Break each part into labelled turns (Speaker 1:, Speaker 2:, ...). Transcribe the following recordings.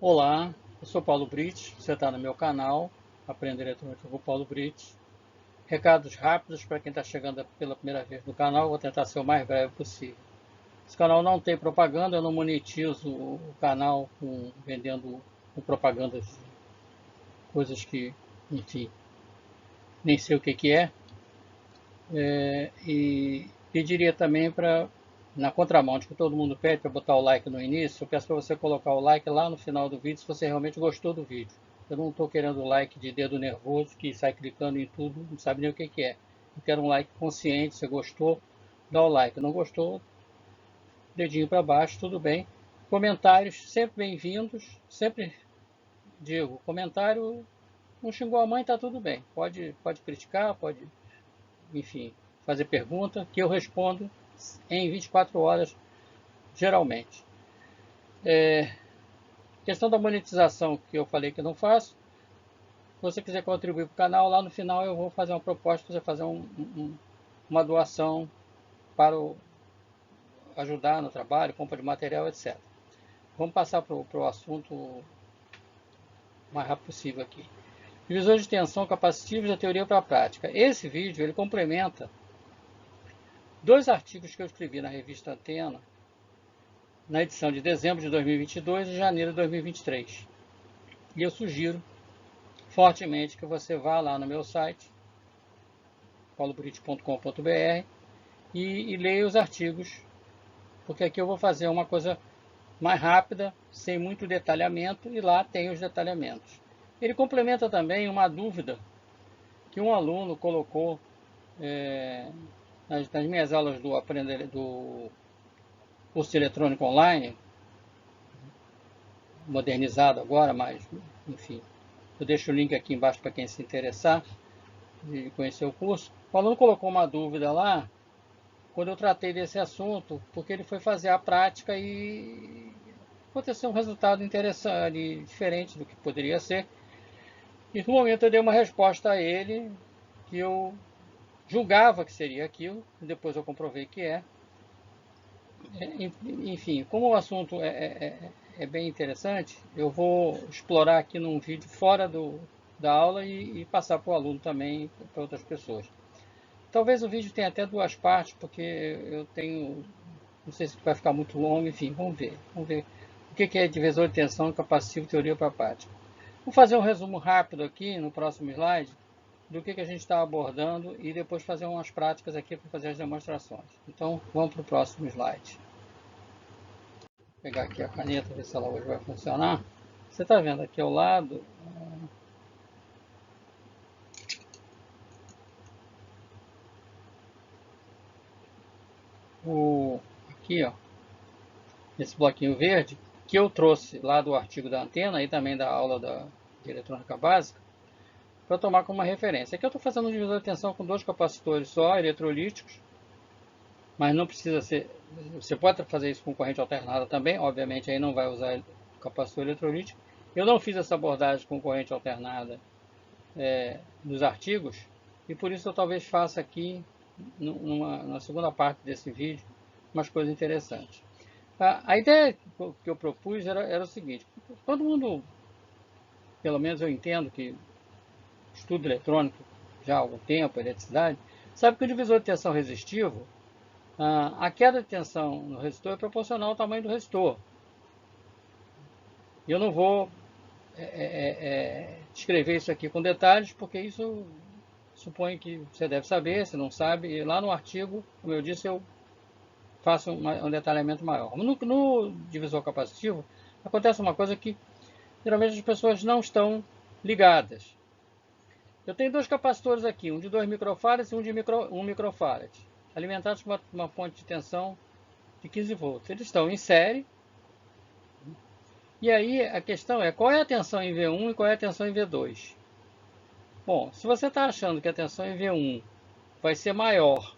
Speaker 1: Olá, eu sou Paulo Brites, você está no meu canal, Aprender Eletrônica com Paulo Brites. Recados rápidos para quem está chegando pela primeira vez no canal, vou tentar ser o mais breve possível. Esse canal não tem propaganda, eu não monetizo o canal vendendo com propagandas de coisas que, enfim, nem sei o que é. E pediria também para, na contramão de que todo mundo pede para botar o like no início, eu peço para você colocar o like lá no final do vídeo se você realmente gostou do vídeo. Eu não estou querendo like de dedo nervoso que sai clicando em tudo, não sabe nem o que é. Eu quero um like consciente, se gostou, dá o like. Não gostou, dedinho para baixo, tudo bem. Comentários sempre bem-vindos, sempre digo, comentário não xingou a mãe, tá tudo bem. Pode criticar, pode, enfim, fazer pergunta, que eu respondo em 24 horas, geralmente. Questão da monetização, que eu falei que não faço. Se você quiser contribuir para o canal, lá no final eu vou fazer uma proposta para você fazer uma doação para ajudar no trabalho, compra de material, etc. Vamos passar para o assunto o mais rápido possível aqui. Divisor de tensão capacitivos da teoria para a prática. Esse vídeo ele complementa dois artigos que eu escrevi na revista Antena, na edição de dezembro de 2022 e janeiro de 2023. E eu sugiro fortemente que você vá lá no meu site, paulobrite.com.br, e leia os artigos, porque aqui eu vou fazer uma coisa mais rápida, sem muito detalhamento, e lá tem os detalhamentos. Ele complementa também uma dúvida que um aluno colocou nas minhas aulas do curso eletrônico online, modernizado agora, mas, enfim, eu deixo o link aqui embaixo para quem se interessar de conhecer o curso. O aluno colocou uma dúvida lá, quando eu tratei desse assunto, porque ele foi fazer a prática e aconteceu um resultado interessante, diferente do que poderia ser. E no momento eu dei uma resposta a ele, que eu julgava que seria aquilo, depois eu comprovei que é. Enfim, como o assunto é bem interessante, eu vou explorar aqui num vídeo fora da aula e passar para o aluno também, para outras pessoas. Talvez o vídeo tenha até duas partes, porque eu tenho, não sei se vai ficar muito longo, enfim, vamos ver. Vamos ver o que é divisor de tensão capacitivo teoria para prática. Vou fazer um resumo rápido aqui no próximo slide do que a gente está abordando e depois fazer umas práticas aqui para fazer as demonstrações. Então, vamos para o próximo slide. Vou pegar aqui a caneta, ver se ela hoje vai funcionar. Você está vendo aqui ao lado aqui, ó, esse bloquinho verde que eu trouxe lá do artigo da Antena e também da aula de eletrônica básica para tomar como uma referência. Aqui eu estou fazendo um divisor de tensão com dois capacitores só, eletrolíticos, mas não precisa ser. Você pode fazer isso com corrente alternada também, obviamente aí não vai usar o capacitor eletrolítico. Eu não fiz essa abordagem com corrente alternada nos artigos e por isso eu talvez faça aqui na segunda parte desse vídeo umas coisas interessantes. A ideia que eu propus era o seguinte: todo mundo, pelo menos eu entendo que estudo eletrônico já há algum tempo, eletricidade, sabe que o divisor de tensão resistivo, a queda de tensão no resistor é proporcional ao tamanho do resistor. E eu não vou descrever isso aqui com detalhes, porque isso suponho que você deve saber, se não sabe, e lá no artigo, como eu disse, eu faço um detalhamento maior. No divisor capacitivo, acontece uma coisa que geralmente as pessoas não estão ligadas. Eu tenho dois capacitores aqui, um de 2 microfarads e um de 1 microfarad, alimentados com uma fonte de tensão de 15 volts. Eles estão em série. E aí a questão é, qual é a tensão em V1 e qual é a tensão em V2? Bom, se você está achando que a tensão em V1 vai ser maior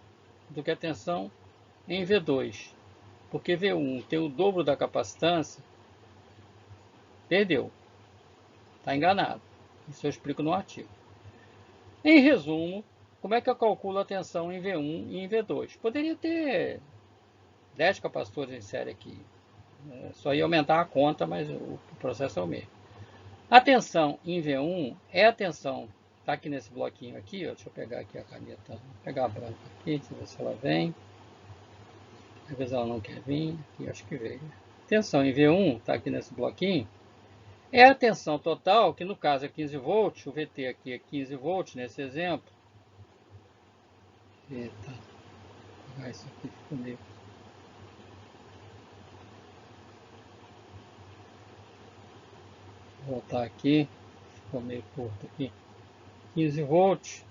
Speaker 1: do que a tensão em V2, porque V1 tem o dobro da capacitância, perdeu. Está enganado. Isso eu explico no artigo. Em resumo, como é que eu calculo a tensão em V1 e em V2? Poderia ter 10 capacitores em série aqui, Só ia aumentar a conta, mas o processo é o mesmo. A tensão em V1 é a tensão, está aqui nesse bloquinho aqui, ó, deixa eu pegar aqui a caneta, vou pegar a branca aqui, deixa eu ver se ela vem. Às vezes ela não quer vir, aqui acho que veio. Tensão em V1, está aqui nesse bloquinho, é a tensão total, que no caso é 15 volts, o VT aqui é 15 volts nesse exemplo. Eita, vou pegar isso aqui comigo. Vou voltar aqui, ficou meio curto aqui. 15 volts,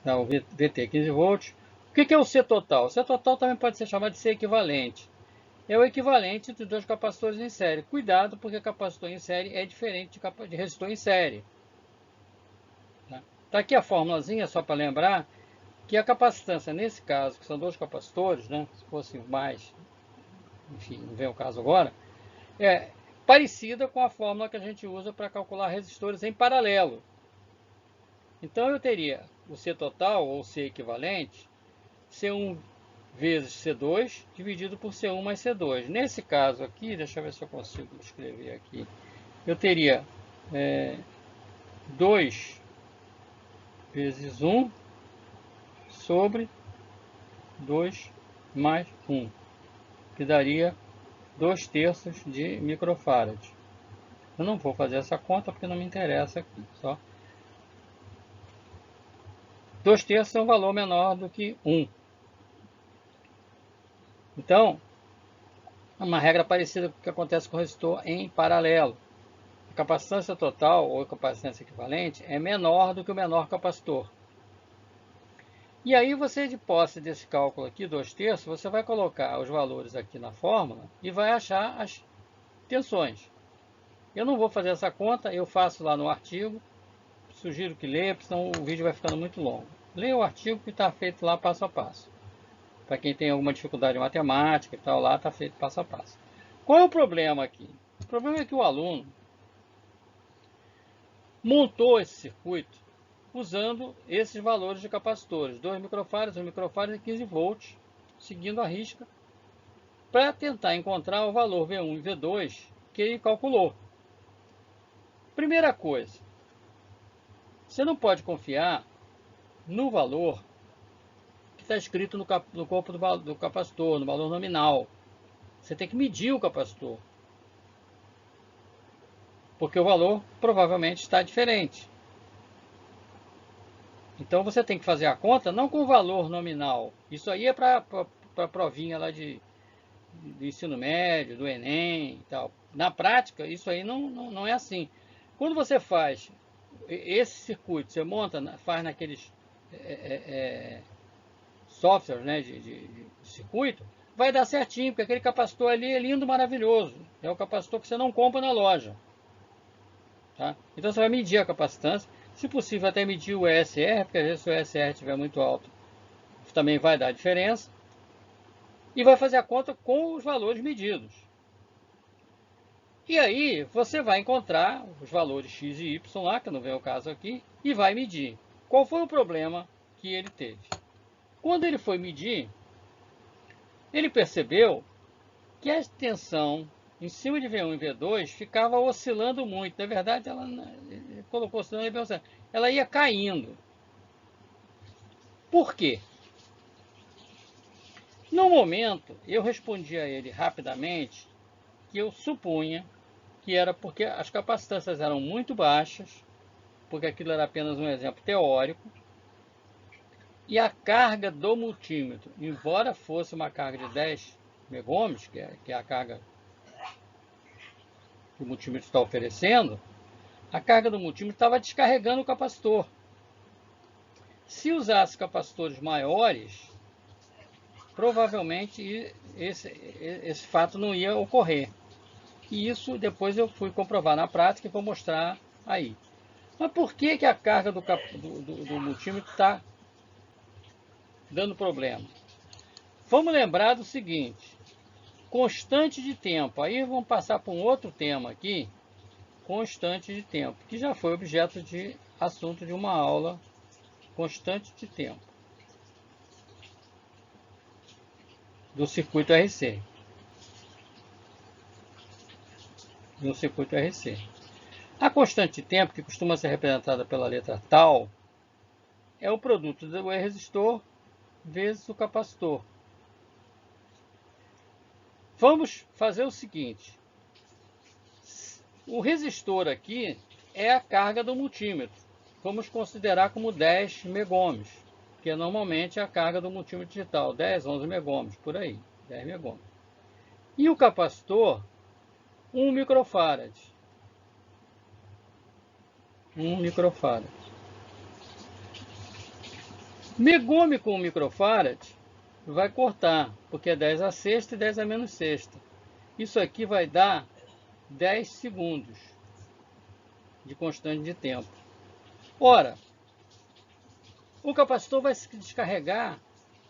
Speaker 1: tá, o VT é 15 volts. O que é o C total? O C total também pode ser chamado de C equivalente. É o equivalente dos dois capacitores em série. Cuidado, porque capacitor em série é diferente de resistor em série. Tá aqui a formulazinha, só para lembrar, que a capacitância, nesse caso, que são dois capacitores, né, se fosse mais, enfim, não vem o caso agora, é parecida com a fórmula que a gente usa para calcular resistores em paralelo. Então eu teria o C total, ou C equivalente, C1 vezes C2, dividido por C1 mais C2. Nesse caso aqui, deixa eu ver se eu consigo escrever aqui, eu teria 2 vezes 1 sobre 2 mais 1, que daria 2/3 de microfarad. Eu não vou fazer essa conta porque não me interessa aqui, só 2/3 é um valor menor do que 1. Então, é uma regra parecida com o que acontece com o resistor em paralelo. A capacitância total, ou capacitância equivalente, é menor do que o menor capacitor. E aí você, de posse desse cálculo aqui, 2/3, você vai colocar os valores aqui na fórmula e vai achar as tensões. Eu não vou fazer essa conta, eu faço lá no artigo, sugiro que leia, porque senão o vídeo vai ficando muito longo. Leia o artigo que está feito lá passo a passo. Para quem tem alguma dificuldade em matemática e tal, lá está feito passo a passo. Qual é o problema aqui? O problema é que o aluno montou esse circuito usando esses valores de capacitores, 2 microfarads, 1 microfarad e 15 volts, seguindo a risca, para tentar encontrar o valor V1 e V2 que ele calculou. Primeira coisa, você não pode confiar no valor que está escrito no corpo do capacitor, no valor nominal. Você tem que medir o capacitor, porque o valor provavelmente está diferente. Então você tem que fazer a conta não com o valor nominal. Isso aí é para a provinha lá de ensino médio, do Enem e tal. Na prática, isso aí não é assim. Quando você faz esse circuito, você monta, faz naqueles softwares, né, de circuito, vai dar certinho, porque aquele capacitor ali é lindo, maravilhoso. É o capacitor que você não compra na loja. Tá? Então você vai medir a capacitância, se possível até medir o ESR, porque às vezes se o ESR estiver muito alto, também vai dar diferença, e vai fazer a conta com os valores medidos. E aí você vai encontrar os valores x e y lá, que não vem o caso aqui, e vai medir. Qual foi o problema que ele teve? Quando ele foi medir, ele percebeu que a tensão em cima de V1 e V2 ficava oscilando muito. Na verdade, ele colocou oscilando, ela ia caindo. Por quê? No momento, eu respondi a ele rapidamente que eu supunha que era porque as capacitâncias eram muito baixas, porque aquilo era apenas um exemplo teórico, e a carga do multímetro, embora fosse uma carga de 10 megôhms, que é a carga que o multímetro está oferecendo, a carga do multímetro estava descarregando o capacitor. Se usasse capacitores maiores, provavelmente esse fato não ia ocorrer. E isso depois eu fui comprovar na prática e vou mostrar aí. Mas por que a carga do multímetro está dando problema? Vamos lembrar do seguinte, constante de tempo. Aí vamos passar para um outro tema aqui, constante de tempo, que já foi objeto de assunto de uma aula, constante de tempo do circuito RC. no circuito RC. A constante de tempo, que costuma ser representada pela letra tal, é o produto do resistor vezes o capacitor. Vamos fazer o seguinte. O resistor aqui é a carga do multímetro. Vamos considerar como 10 megôhms, que normalmente é a carga do multímetro digital, 10, 11 megôhms, por aí, 10 megôhms. E o capacitor, 1 microfarad. 1 microfarad. Megôhme com 1 microfarad vai cortar, porque é 10 a sexta e 10 a menos sexta. Isso aqui vai dar 10 segundos de constante de tempo. Ora, o capacitor vai se descarregar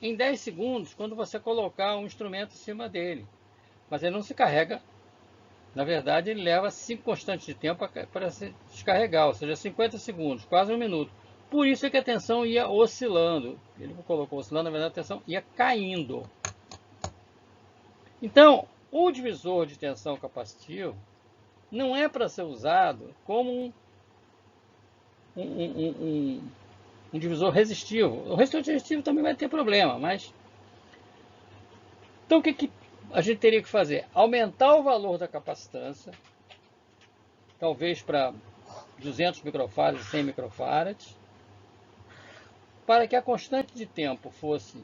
Speaker 1: em 10 segundos quando você colocar um instrumento em cima dele. Mas ele não se carrega. Na verdade, ele leva 5 constantes de tempo para se descarregar, ou seja, 50 segundos, quase 1 minuto. Por isso é que a tensão ia oscilando. Ele colocou oscilando, na verdade a tensão ia caindo. Então, o divisor de tensão capacitivo não é para ser usado como um divisor resistivo. O resistor resistivo também vai ter problema, mas... Então, o que a gente teria que fazer? Aumentar o valor da capacitância, talvez para 200 microfarads, 100 microfarads, para que a constante de tempo fosse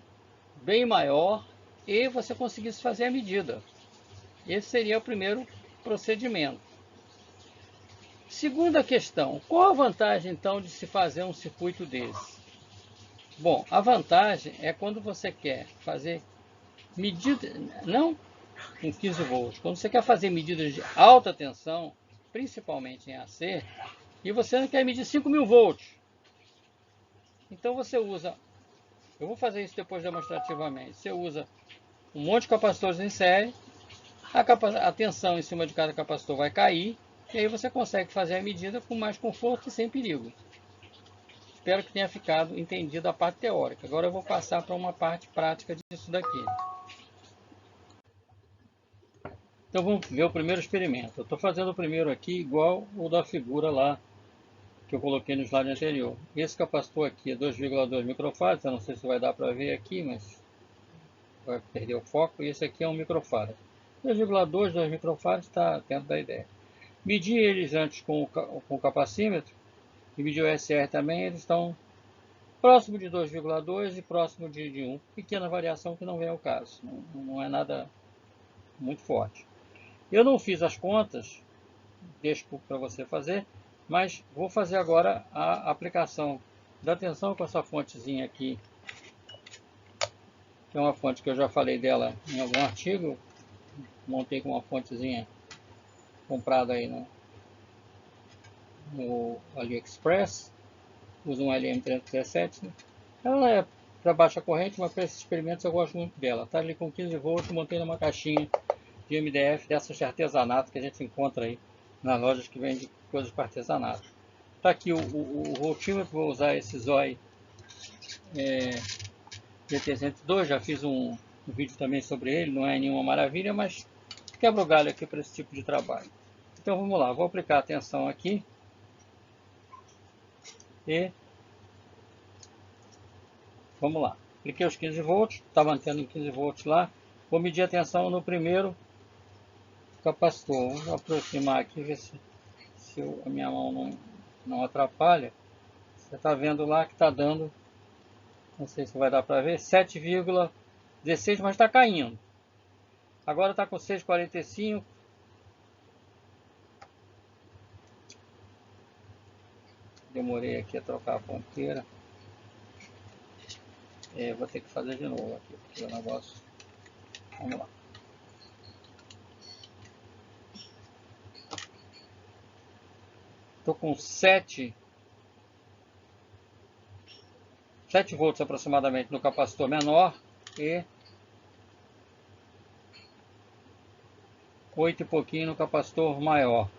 Speaker 1: bem maior e você conseguisse fazer a medida. Esse seria o primeiro procedimento. Segunda questão, qual a vantagem então de se fazer um circuito desse? Bom, a vantagem é quando você quer fazer medida, não com 15 volts, quando você quer fazer medidas de alta tensão, principalmente em AC, e você não quer medir 5.000 volts. Então você usa, eu vou fazer isso depois demonstrativamente, você usa um monte de capacitores em série, a tensão em cima de cada capacitor vai cair, e aí você consegue fazer a medida com mais conforto e sem perigo. Espero que tenha ficado entendido a parte teórica. Agora eu vou passar para uma parte prática disso daqui. Então vamos ver o primeiro experimento. Eu estou fazendo o primeiro aqui igual o da figura lá que eu coloquei no slide anterior. Esse capacitor aqui é 2,2 microfarads, eu não sei se vai dar para ver aqui, mas vai perder o foco. E esse aqui é 1 microfarad. 2,2, 2 microfarads está dentro da ideia. Medi eles antes com o capacímetro e medi o SR também, eles estão próximo de 2,2 e próximo de 1. Pequena variação que não vem ao caso, não é nada muito forte. Eu não fiz as contas, deixo para você fazer, mas vou fazer agora a aplicação da tensão com essa fontezinha aqui, que é uma fonte que eu já falei dela em algum artigo, montei com uma fontezinha comprada aí no AliExpress, uso um LM317, né? Ela é para baixa corrente, mas para esses experimentos eu gosto muito dela. Está ali com 15 volts, montei numa caixinha de MDF dessas de artesanato que a gente encontra aí nas lojas que vendem coisas para artesanato. Está aqui o voltímetro, vou usar esse Zoy GT102, já fiz um vídeo também sobre ele, não é nenhuma maravilha, mas quebra o galho aqui para esse tipo de trabalho. Então vamos lá, vou aplicar a tensão aqui e vamos lá. Apliquei os 15 volts, está mantendo 15 volts lá. Vou medir a tensão no primeiro capacitor. Vou aproximar aqui, ver se a minha mão não atrapalha. Você está vendo lá que está dando, não sei se vai dar para ver, 7,16, mas está caindo. Agora está com 6,45. Demorei aqui a trocar a ponteira. Vou ter que fazer de novo aqui, porque o negócio... Vamos lá. Estou com 7 volts aproximadamente no capacitor menor e 8 e pouquinho no capacitor maior.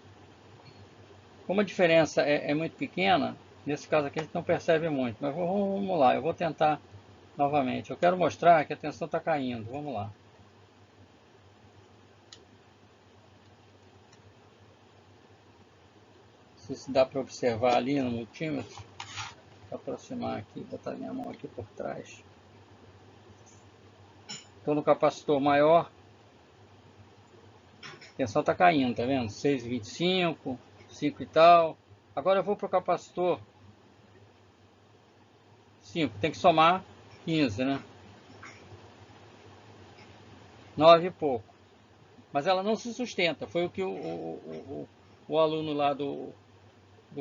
Speaker 1: Como a diferença é muito pequena, nesse caso aqui a gente não percebe muito, mas vamos lá, eu vou tentar novamente. Eu quero mostrar que a tensão está caindo, vamos lá. sei se dá para observar ali no multímetro. Vou aproximar aqui, botar minha mão aqui por trás. Estou no capacitor maior. A tensão está caindo, tá vendo? 6,25, 5 e tal. Agora eu vou para o capacitor 5. Tem que somar 15, né? 9 e pouco. Mas ela não se sustenta. Foi o que o aluno lá do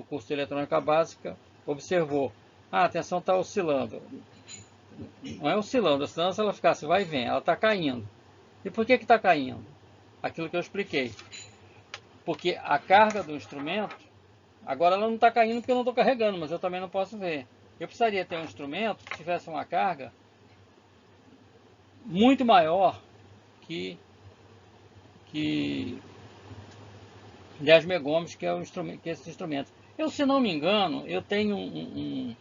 Speaker 1: curso de eletrônica básica observou. Ah, a tensão está oscilando. Não é oscilando, senão se ela ficasse vai e vem, ela está caindo. E por que está caindo? Aquilo que eu expliquei. Porque a carga do instrumento, agora ela não está caindo porque eu não estou carregando, mas eu também não posso ver. Eu precisaria ter um instrumento que tivesse uma carga muito maior que 10 megômetros, que é o instrumento, que é esse instrumento. Eu, se não me engano, eu tenho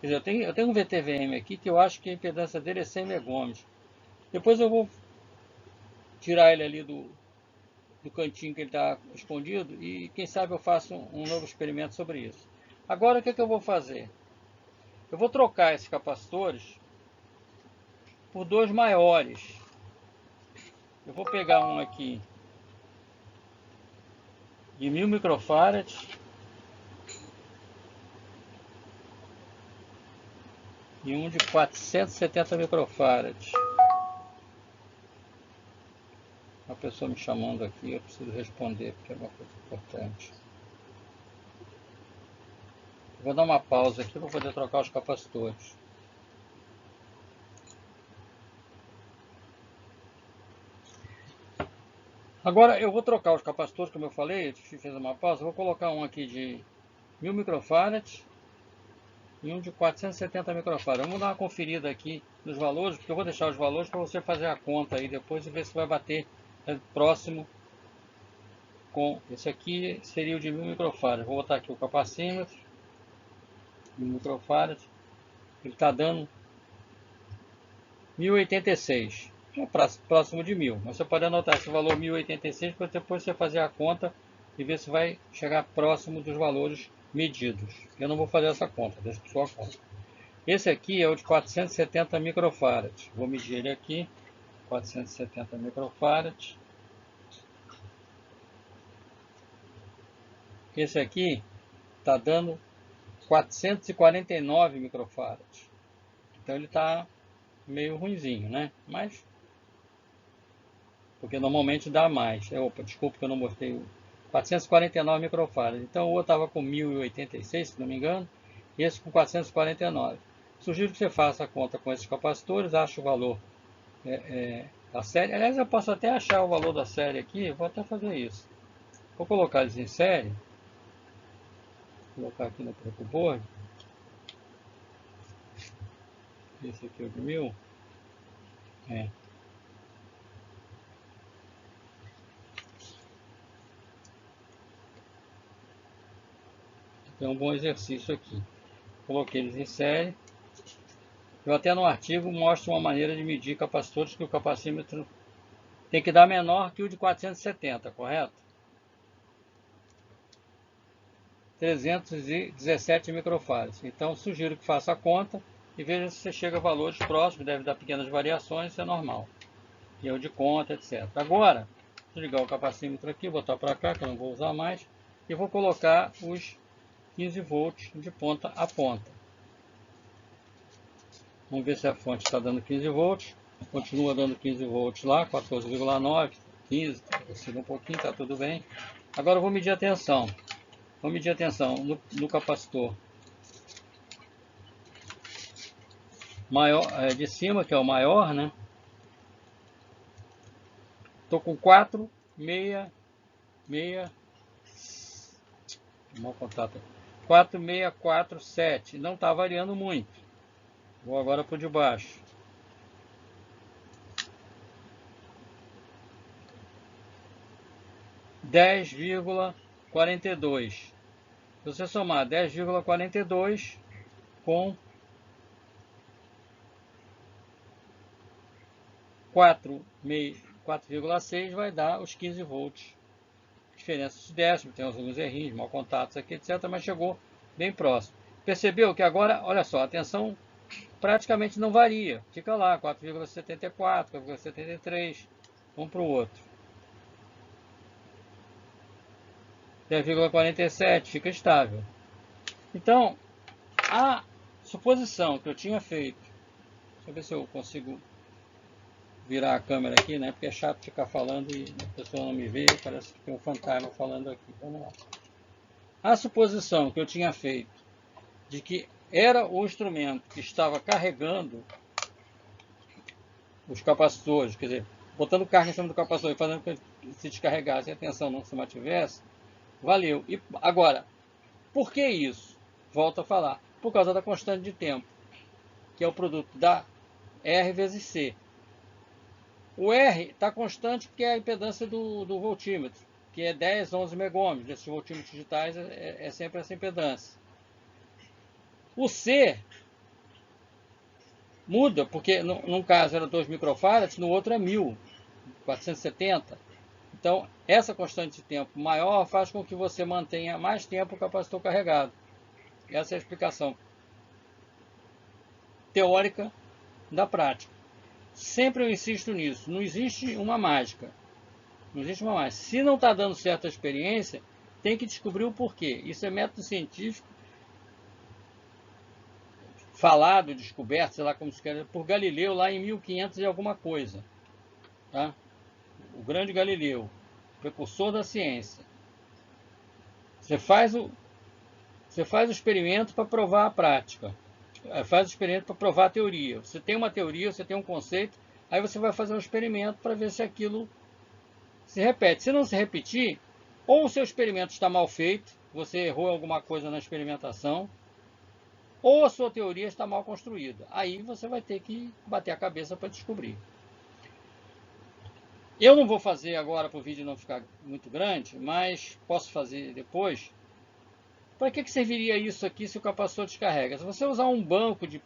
Speaker 1: quer dizer, eu tenho um VTVM aqui que eu acho que a impedância dele é 100 megômetros. Depois eu vou tirar ele ali do cantinho que ele está escondido e quem sabe eu faço um novo experimento sobre isso. Agora o que eu vou fazer? Eu vou trocar esses capacitores por dois maiores. Eu vou pegar um aqui de 1000 microfarads e um de 470 microfarads. Uma pessoa me chamando aqui, eu preciso responder porque é uma coisa importante. Vou dar uma pausa aqui para poder trocar os capacitores. Agora eu vou trocar os capacitores, como eu falei, eu fiz uma pausa. Vou colocar um aqui de 1000 microfarads e um de 470 microfarads. Vamos dar uma conferida aqui nos valores, porque eu vou deixar os valores para você fazer a conta aí depois e ver se vai bater próximo com esse aqui. Seria o de 1000 microfarads. Vou botar aqui o capacímetro, 1000 microfarads. Ele está dando 1086. É próximo de 1000. Mas você pode anotar esse valor 1086 para depois você fazer a conta e ver se vai chegar próximo dos valores medidos. Eu não vou fazer essa conta, deixa para sua conta. Esse aqui é o de 470 microfarads. Vou medir ele aqui. 470 microfarads. Esse aqui está dando 449 microfarads. Então ele está meio ruinzinho, né? Mas porque normalmente dá mais. Opa, desculpa que eu não mostrei o 449 microfarads. Então o outro estava com 1086, se não me engano, e esse com 449. Sugiro que você faça a conta com esses capacitores, ache o valor da série. Aliás, eu posso até achar o valor da série aqui, vou até fazer isso. Vou colocar eles em série. Vou colocar aqui no próprio board. Esse aqui é o de 1000. Então é um bom exercício aqui. Coloquei eles em série. Eu até no artigo mostro uma maneira de medir capacitores que o capacímetro tem que dar menor que o de 470, correto? 317 microfarads. Então sugiro que faça a conta e veja se você chega a valores próximos, deve dar pequenas variações, isso é normal. Erro de conta, etc. Agora, vou ligar o capacímetro aqui, botar para cá, que eu não vou usar mais, e vou colocar os 15 volts de ponta a ponta. Vamos ver se a fonte está dando 15 volts. Continua dando 15 volts lá, 14,9, 15, desceu um pouquinho, está tudo bem. Agora eu vou medir a tensão. Vou medir a tensão no capacitor maior, de cima, que é o maior, né? Estou com 4647. Não está variando muito. Vou agora para o de baixo. 10,42. Se você somar 10,42 com 4,6 vai dar os 15 volts. diferença de décimo, tem alguns errinhos, mal contatos aqui, etc., mas chegou bem próximo. Percebeu que agora, olha só, a tensão praticamente não varia, fica lá, 4,74, 4,73, um para o outro. 10,47, fica estável. Então, a suposição que eu tinha feito, deixa eu ver se eu consigo virar a câmera aqui, né? Porque é chato ficar falando e a pessoa não me vê, parece que tem um fantasma falando aqui. Vamos lá. A suposição que eu tinha feito de que era o instrumento que estava carregando os capacitores, quer dizer, botando carga em cima do capacitor e fazendo com que se descarregasse e a tensão não se mantivesse, valeu. E agora, por que isso? Volto a falar. Por causa da constante de tempo, que é o produto da R vezes C. O R está constante porque é a impedância do voltímetro, que é 10, 11 megôhms. Nesses voltímetros digitais é sempre essa impedância. O C muda, porque num caso era 2 microfarads, no outro é 1000, 470. Então, essa constante de tempo maior faz com que você mantenha mais tempo o capacitor carregado. Essa é a explicação teórica da prática. Sempre eu insisto nisso, não existe uma mágica. Não existe uma mágica. Se não está dando certa experiência, tem que descobrir o porquê. Isso é método científico, falado, descoberto, sei lá como se quer, por Galileu lá em 1500 e alguma coisa. Tá? O grande Galileu, precursor da ciência. Você faz o experimento para provar a prática. Faz o experimento para provar a teoria. Você tem uma teoria, você tem um conceito, aí você vai fazer um experimento para ver se aquilo se repete. Se não se repetir, ou o seu experimento está mal feito, você errou alguma coisa na experimentação, ou a sua teoria está mal construída. Aí você vai ter que bater a cabeça para descobrir. Eu não vou fazer agora para o vídeo não ficar muito grande, mas posso fazer depois. Para que serviria isso aqui se o capacitor descarrega? Se você usar um banco de,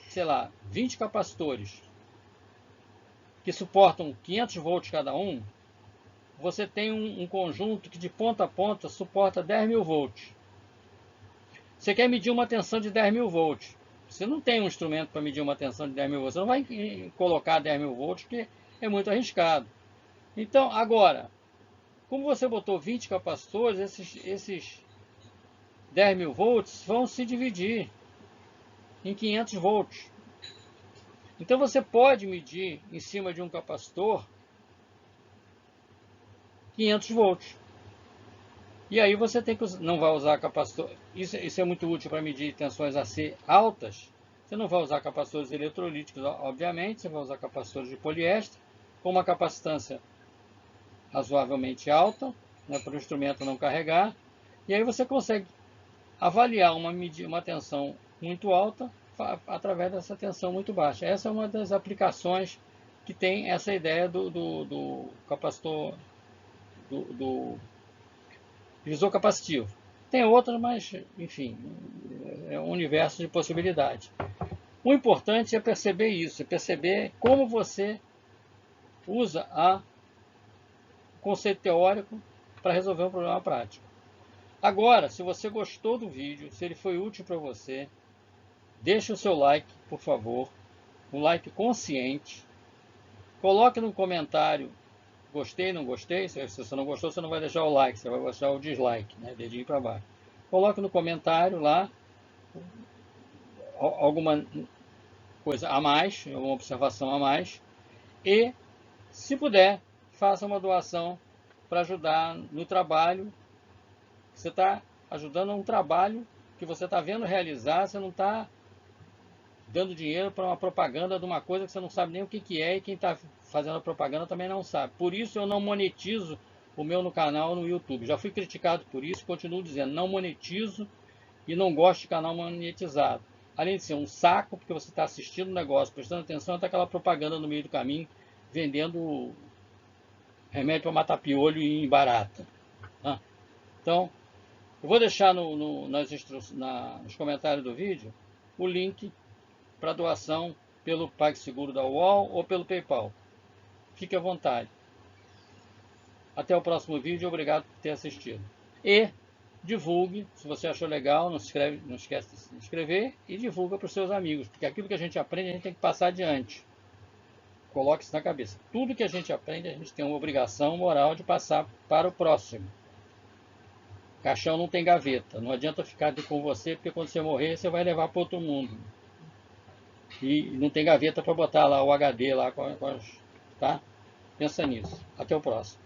Speaker 1: sei lá, 20 capacitores que suportam 500 volts cada um, você tem um conjunto que de ponta a ponta suporta 10.000 volts. Você quer medir uma tensão de 10.000 volts. Você não tem um instrumento para medir uma tensão de 10.000 volts. Você não vai colocar 10.000 volts, porque é muito arriscado. Então, agora, como você botou 20 capacitores, esses 10.000 volts vão se dividir em 500 volts. Então você pode medir em cima de um capacitor 500 volts. E aí você tem que não vai usar capacitor. Isso é muito útil para medir tensões AC altas. Você não vai usar capacitores eletrolíticos, obviamente. Você vai usar capacitores de poliéster com uma capacitância razoavelmente alta, né, para o instrumento não carregar. E aí você consegue avaliar uma tensão muito alta através dessa tensão muito baixa. Essa é uma das aplicações que tem essa ideia do capacitor, do divisor capacitivo. Tem outras, mas, enfim, é um universo de possibilidades. O importante é perceber isso, é perceber como você usa o conceito teórico para resolver um problema prático. Agora, se você gostou do vídeo, se ele foi útil para você, deixe o seu like, por favor, um like consciente. Coloque no comentário gostei, não gostei. Se você não gostou, você não vai deixar o like, você vai deixar o dislike, né? Dedinho para baixo. Coloque no comentário lá alguma coisa a mais, alguma observação a mais. E, se puder, faça uma doação para ajudar no trabalho. Você está ajudando a um trabalho que você está vendo realizar, você não está dando dinheiro para uma propaganda de uma coisa que você não sabe nem o que é e quem está fazendo a propaganda também não sabe. Por isso eu não monetizo o meu no canal no YouTube. Já fui criticado por isso, continuo dizendo, não monetizo e não gosto de canal monetizado. Além de ser um saco, porque você está assistindo o negócio, prestando atenção, até aquela propaganda no meio do caminho, vendendo remédio para matar piolho e barata. Então, eu vou deixar nos comentários do vídeo o link para doação pelo PagSeguro da UOL ou pelo PayPal. Fique à vontade. Até o próximo vídeo, obrigado por ter assistido. E divulgue, se você achou legal, não esquece de se inscrever e divulga para os seus amigos, porque aquilo que a gente aprende, a gente tem que passar adiante. Coloque isso na cabeça. Tudo que a gente aprende, a gente tem uma obrigação moral de passar para o próximo. Caixão não tem gaveta. Não adianta ficar com você, porque quando você morrer, você vai levar para outro mundo. E não tem gaveta para botar lá o HD lá, tá? Pensa nisso. Até o próximo.